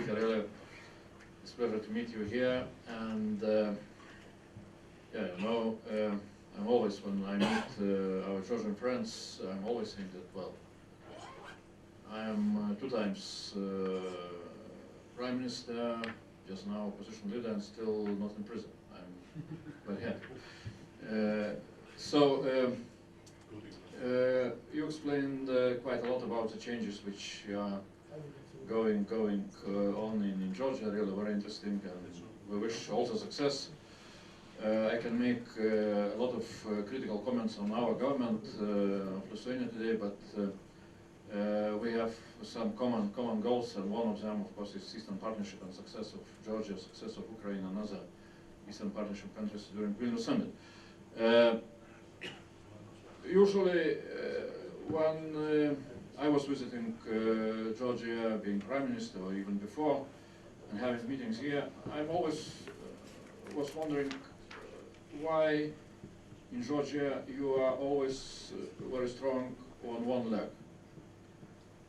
Speaker. Really, it's a pleasure to meet you here. And yeah, I'm always, when I meet our Georgian friends, I'm always saying that, well, I am 2 times Prime Minister, just now opposition leader, and still not in prison. I'm very happy. You explained quite a lot about the changes which are going on in Georgia. Really very interesting, and we wish also success. I can make a lot of critical comments on our government of Lithuania today, but we have some common goals, and one of them, of course, is Eastern Partnership and success of Georgia, success of Ukraine and other Eastern Partnership countries during Vilnius Summit. Usually, when I was visiting Georgia, being Prime Minister, or even before, and having meetings here, I'm always was wondering why in Georgia you are always very strong on one leg.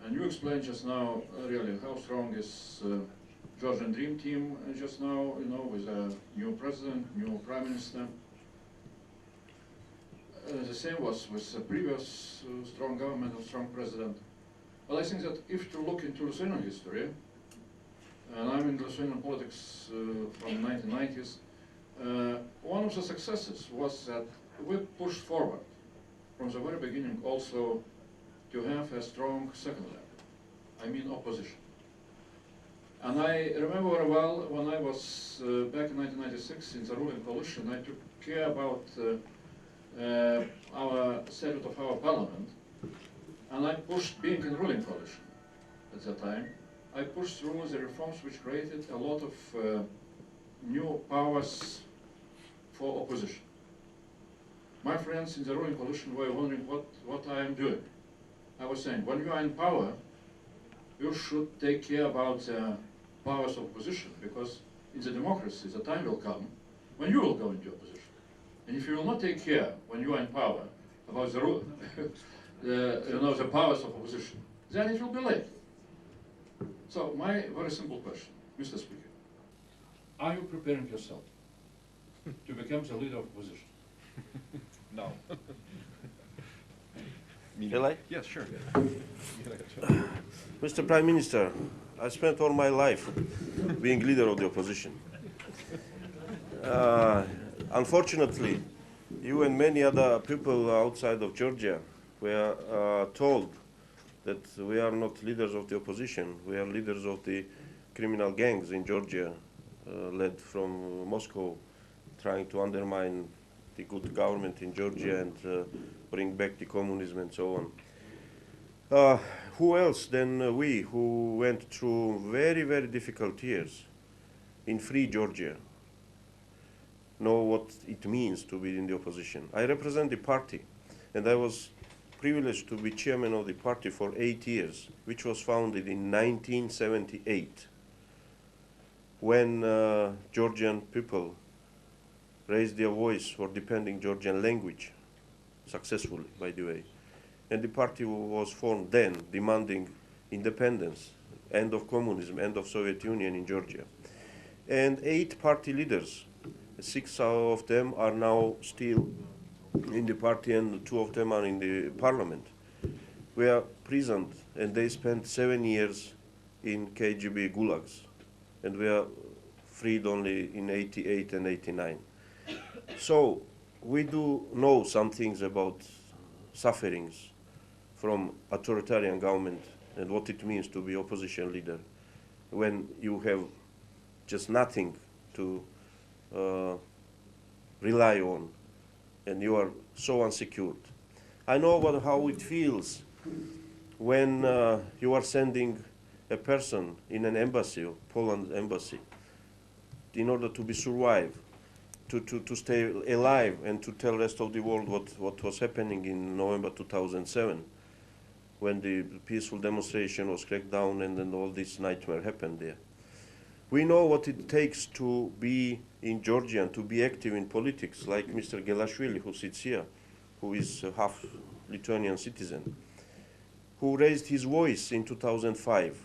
And you explained just now really how strong is Georgian Dream Team just now, with a new president, new Prime Minister. The same was with the previous strong government and strong president. But I think that if to look into Lithuanian history, and I'm in Lithuanian politics from the 1990s, one of the successes was that we pushed forward from the very beginning also to have a strong second leg, I mean opposition. And I remember very well when I was back in 1996 in the ruling coalition, I took care about our statute of our parliament, and I pushed, being in ruling coalition at that time, I pushed through the reforms which created a lot of new powers for opposition. My friends in the ruling coalition were wondering what I am doing. I was saying, when you are in power, you should take care about the powers of opposition, because in the democracy the time will come when you will go into opposition. And if you will not take care when you are in power about the powers of opposition, then it will be late. So my very simple question, Mr. Speaker, are you preparing yourself to become the leader of opposition? No. Shall I? Yes, sure. Mr. Prime Minister, I spent all my life being leader of the opposition. Unfortunately, you and many other people outside of Georgia were told that we are not leaders of the opposition, we are leaders of the criminal gangs in Georgia, led from Moscow, trying to undermine the good government in Georgia and bring back the communism and so on. Who else than we, who went through very, very difficult years in free Georgia, know what it means to be in the opposition? I represent the party, and I was privileged to be chairman of the party for 8 years, which was founded in 1978, when Georgian people raised their voice for defending Georgian language, successfully, by the way. And the party was formed then, demanding independence, end of communism, end of Soviet Union in Georgia. And 8 party leaders, 6 of them are now still in the party, and 2 of them are in the parliament. We are prisoned, and they spent 7 years in KGB gulags, and we are freed only in 88 and 89. So we do know some things about sufferings from authoritarian government and what it means to be opposition leader when you have just nothing to rely on and you are so unsecured. I know about how it feels when you are sending a person in an embassy, Poland embassy, in order to be survive, to stay alive and to tell the rest of the world what was happening in November 2007, when the peaceful demonstration was cracked down and then all this nightmare happened there. We know what it takes to be in Georgia and to be active in politics, like Mr. Gelashvili, who sits here, who is a half Lithuanian citizen, who raised his voice in 2005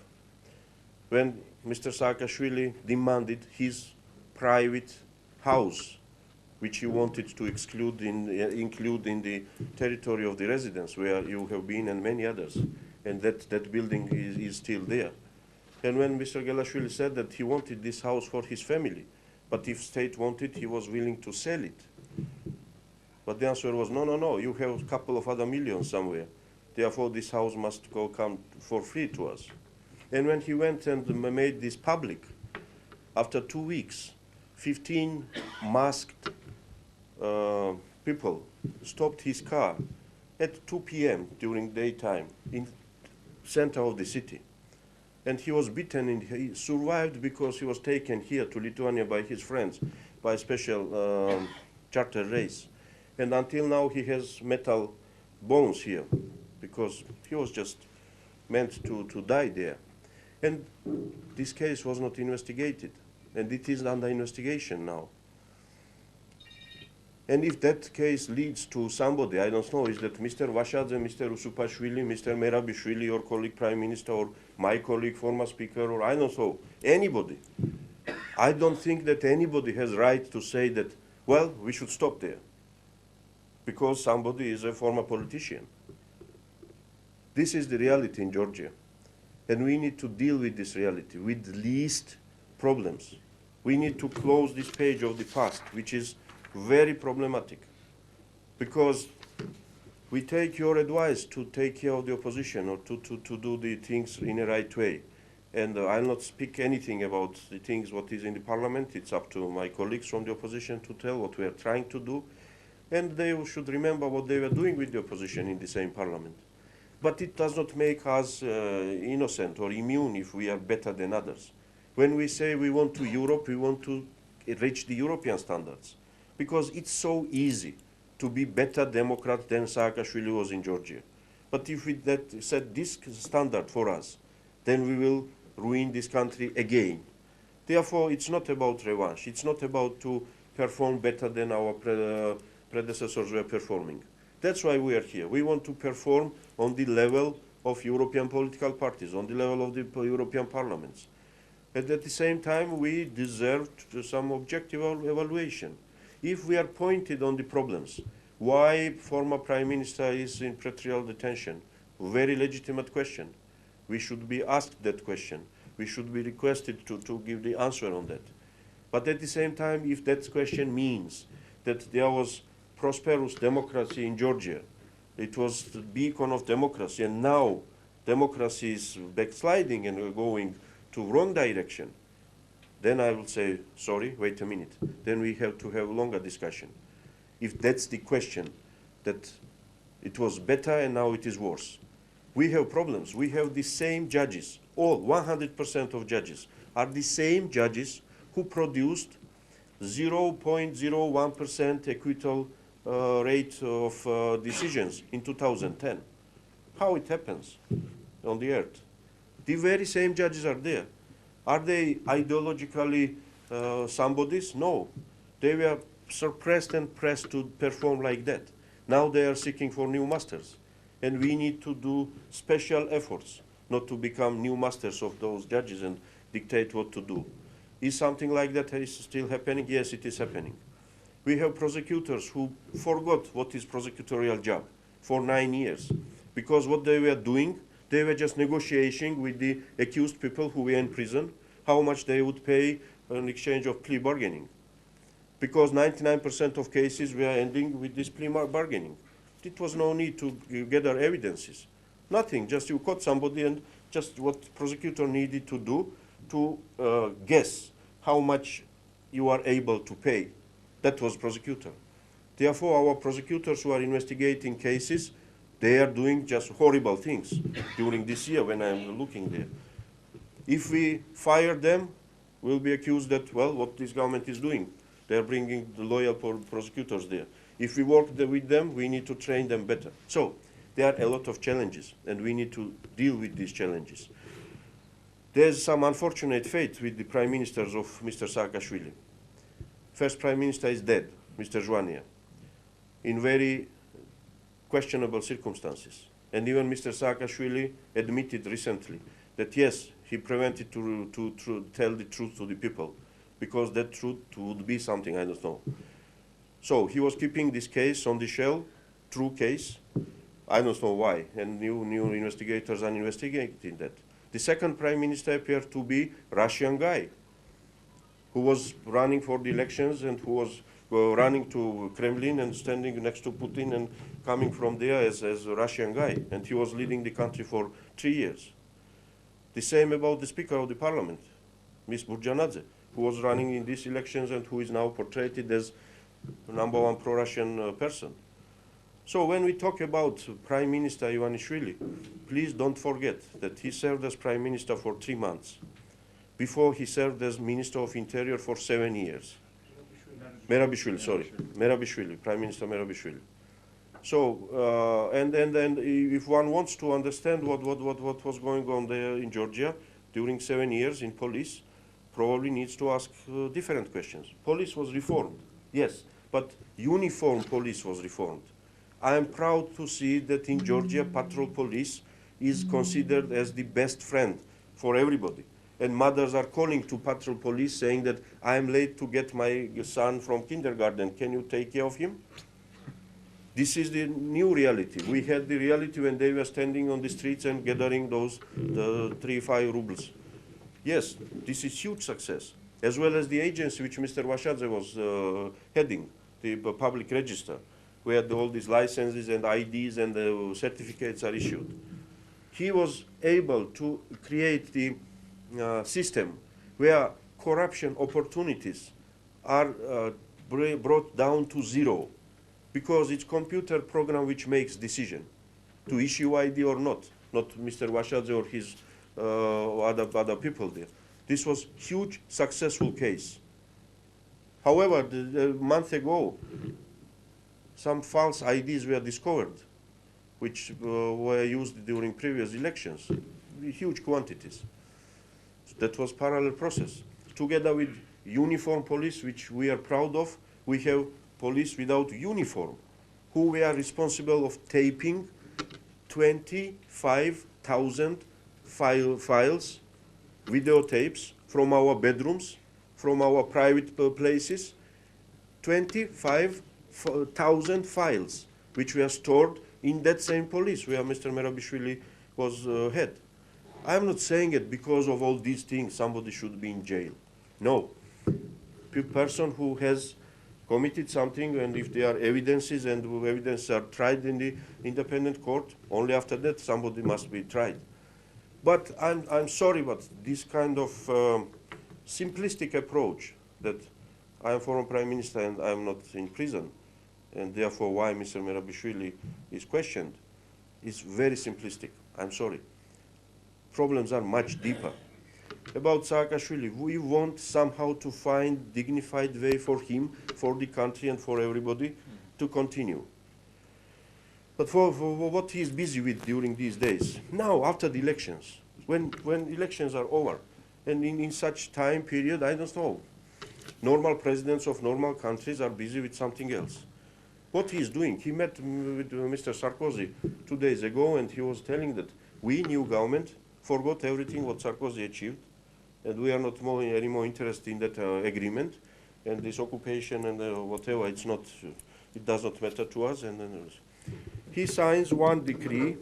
when Mr. Saakashvili demanded his private house, which he wanted to include in the territory of the residence where you have been and many others. And that building is still there. And when Mr. Gelashvili said that he wanted this house for his family, but if state wanted, he was willing to sell it. But the answer was, no, no, no, you have a couple of other millions somewhere. Therefore, this house must come for free to us. And when he went and made this public, after 2 weeks, 15 masked people stopped his car at 2 p.m. during daytime in center of the city. And he was beaten and he survived because he was taken here to Lithuania by his friends by a special charter race. And until now he has metal bones here because he was just meant to die there. And this case was not investigated, and it is under investigation now. And if that case leads to somebody, I don't know, is that Mr. Vashadze, Mr. Usupashvili, Mr. Merabishvili, your colleague Prime Minister, or my colleague, former Speaker, or I don't know, anybody. I don't think that anybody has right to say that, well, we should stop there, because somebody is a former politician. This is the reality in Georgia. And we need to deal with this reality with least problems. We need to close this page of the past, which is very problematic, because we take your advice to take care of the opposition or to do the things in a right way. And I'll not speak anything about the things what is in the parliament. It's up to my colleagues from the opposition to tell what we are trying to do. And they should remember what they were doing with the opposition in the same parliament. But it does not make us innocent or immune if we are better than others. When we say we want to Europe, we want to reach the European standards. Because it's so easy to be better Democrat than Saakashvili was in Georgia. But if we set this standard for us, then we will ruin this country again. Therefore, it's not about revanche. It's not about to perform better than our predecessors were performing. That's why we are here. We want to perform on the level of European political parties, on the level of the European parliaments. And at the same time, we deserve some objective evaluation. If we are pointed on the problems, why former Prime Minister is in pretrial detention, very legitimate question. We should be asked that question. We should be requested to give the answer on that. But at the same time, if that question means that there was prosperous democracy in Georgia, it was the beacon of democracy, and now democracy is backsliding and going to wrong direction, then I will say, sorry, wait a minute. Then we have to have a longer discussion. If that's the question, that it was better and now it is worse. We have problems. We have the same judges. All 100% of judges are the same judges who produced 0.01% acquittal rate of decisions in 2010. How it happens on the earth? The very same judges are there. Are they ideologically somebodies? No. They were suppressed and pressed to perform like that. Now they are seeking for new masters. And we need to do special efforts not to become new masters of those judges and dictate what to do. Is something like that still happening? Yes, it is happening. We have prosecutors who forgot what is prosecutorial job for 9 years, because what they were doing, they were just negotiating with the accused people who were in prison, how much they would pay in exchange of plea bargaining. Because 99% of cases were ending with this plea bargaining. It was no need to gather evidences. Nothing, just you caught somebody and just what prosecutor needed to do to guess how much you are able to pay. That was prosecutor. Therefore, our prosecutors who are investigating cases, they are doing just horrible things during this year when I'm looking there. If we fire them, we'll be accused that, well, what this government is doing. They're bringing the loyal prosecutors there. If we work with them, we need to train them better. So there are a lot of challenges, and we need to deal with these challenges. There's some unfortunate fate with the prime ministers of Mr. Saakashvili. First prime minister is dead, Mr. Joania, in very questionable circumstances. And even Mr. Saakashvili admitted recently that yes, he prevented to tell the truth to the people, because that truth would be something, I don't know. So he was keeping this case on the shelf, true case. I don't know why, and new investigators are investigating that. The second prime minister appeared to be Russian guy, who was running for the elections and who was running to Kremlin and standing next to Putin and coming from there as a Russian guy, and he was leading the country for 3 years. The same about the Speaker of the Parliament, Ms. Burjanadze, who was running in these elections and who is now portrayed as #1 pro-Russian person. So when we talk about Prime Minister Ivanishvili, please don't forget that he served as Prime Minister for 3 months. Before he served as Minister of Interior for 7 years. Merabishvili, sorry. Merabishvili, Prime Minister Merabishvili. So, and if one wants to understand what was going on there in Georgia during 7 years in police, probably needs to ask different questions. Police was reformed, yes, but uniform police was reformed. I am proud to see that in Georgia, patrol police is considered as the best friend for everybody. And mothers are calling to patrol police saying that I am late to get my son from kindergarten. Can you take care of him? This is the new reality. We had the reality when they were standing on the streets and gathering those 3-5 rubles. Yes, this is huge success, as well as the agency which Mr. Vashadze was heading, the public register, where all these licenses and IDs and the certificates are issued. He was able to create the system where corruption opportunities are brought down to zero, because it's computer program which makes decision to issue ID or not Mr. Vashadze or his other people there. This was huge successful case. However, a month ago, some false IDs were discovered, which were used during previous elections, huge quantities. So that was parallel process. Together with uniform police, which we are proud of, we have police without uniform, who were responsible of taping 25,000 files, videotapes from our bedrooms, from our private places, 25,000 files, which were stored in that same police where Mr. Merabishvili was head. I'm not saying it because of all these things, somebody should be in jail. No. Person who has committed something, and if there are evidences and evidence are tried in the independent court, only after that somebody must be tried. But I'm sorry, but this kind of simplistic approach that I am former prime minister and I am not in prison, and therefore why Mr. Merabishvili is questioned, is very simplistic. I'm sorry. Problems are much deeper. About Saakashvili, we want somehow to find dignified way for him, for the country and for everybody to continue. But for what he is busy with during these days, now after the elections, when elections are over, and in such time period, I don't know, normal presidents of normal countries are busy with something else. What he is doing, he met with Mr. Sarkozy 2 days ago, and he was telling that we, new government, forgot everything what Sarkozy achieved, and we are not any more interested in that agreement, and this occupation and whatever, it does not matter to us. And he signs one decree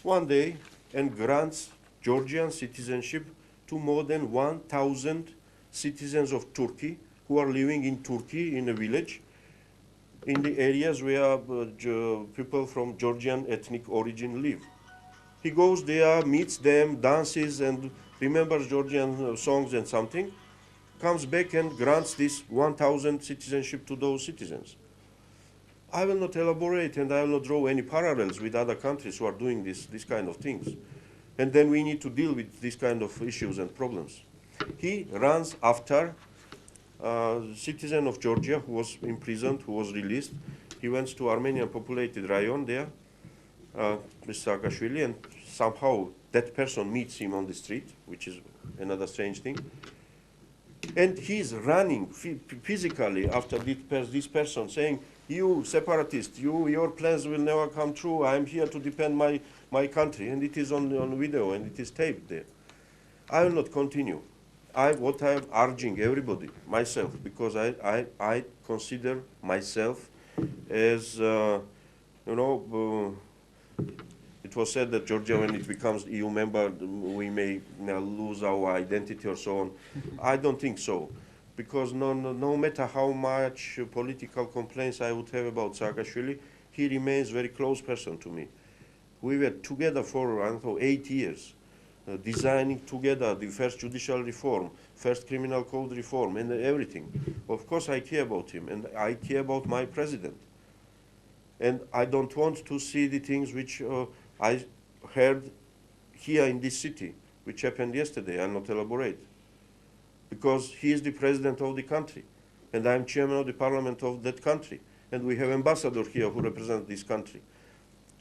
one day and grants Georgian citizenship to more than 1,000 citizens of Turkey who are living in Turkey in a village, in the areas where people from Georgian ethnic origin live. He goes there, meets them, dances, and remembers Georgian songs and something, comes back and grants this 1,000 citizenship to those citizens. I will not elaborate and I will not draw any parallels with other countries who are doing this kind of things. And then we need to deal with these kind of issues and problems. He runs after a citizen of Georgia who was imprisoned, who was released. He went to Armenian populated Rayon there, Mr. Saakashvili, and somehow that person meets him on the street, which is another strange thing. And he's running physically after this person, saying, you separatist, your plans will never come true. I am here to defend my country. And it is on video and it is taped there. I will not continue. What I am urging everybody, myself, because I consider myself as, it was said that Georgia, when it becomes EU member, we may lose our identity or so on. I don't think so, because no matter how much political complaints I would have about Saakashvili, he remains a very close person to me. We were together for, I don't know, 8 years, designing together the first judicial reform, first criminal code reform, and everything. Of course I care about him, and I care about my president. And I don't want to see the things which I heard here in this city, which happened yesterday. I'll not elaborate. Because he is the president of the country, and I'm chairman of the parliament of that country, and we have ambassador here who represent this country.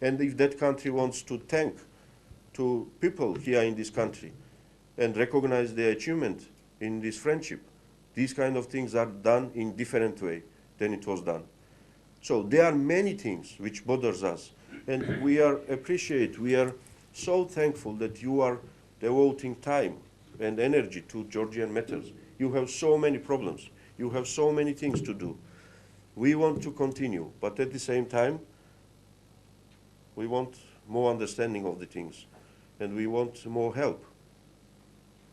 And if that country wants to thank to people here in this country and recognize their achievement in this friendship, these kind of things are done in different way than it was done. So there are many things which bothers us, and we are so thankful that you are devoting time and energy to Georgian matters. You have so many problems. You have so many things to do. We want to continue, but at the same time, we want more understanding of the things, and we want more help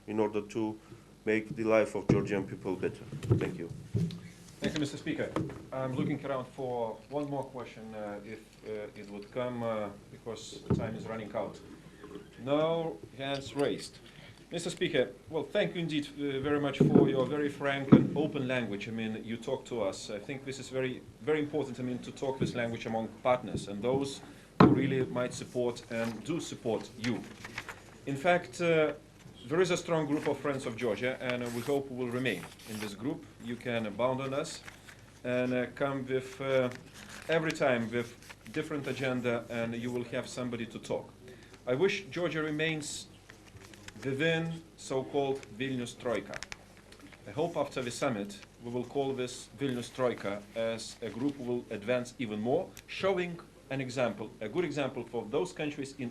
in order to make the life of Georgian people better. Thank you. Thank you, Mr. Speaker. I'm looking around for one more question, if it would come, because time is running out. No hands raised. Mr. Speaker, well, thank you indeed very much for your very frank and open language. I mean, you talk to us. I think this is very, very important, I mean, to talk this language among partners and those who really might support and do support you. In fact, there is a strong group of friends of Georgia, and we hope we will remain in this group. You can bound on us and come with, every time, with different agenda, and you will have somebody to talk. I wish Georgia remains within so-called Vilnius Troika. I hope after the summit we will call this Vilnius Troika as a group who will advance even more, showing an example, a good example for those countries in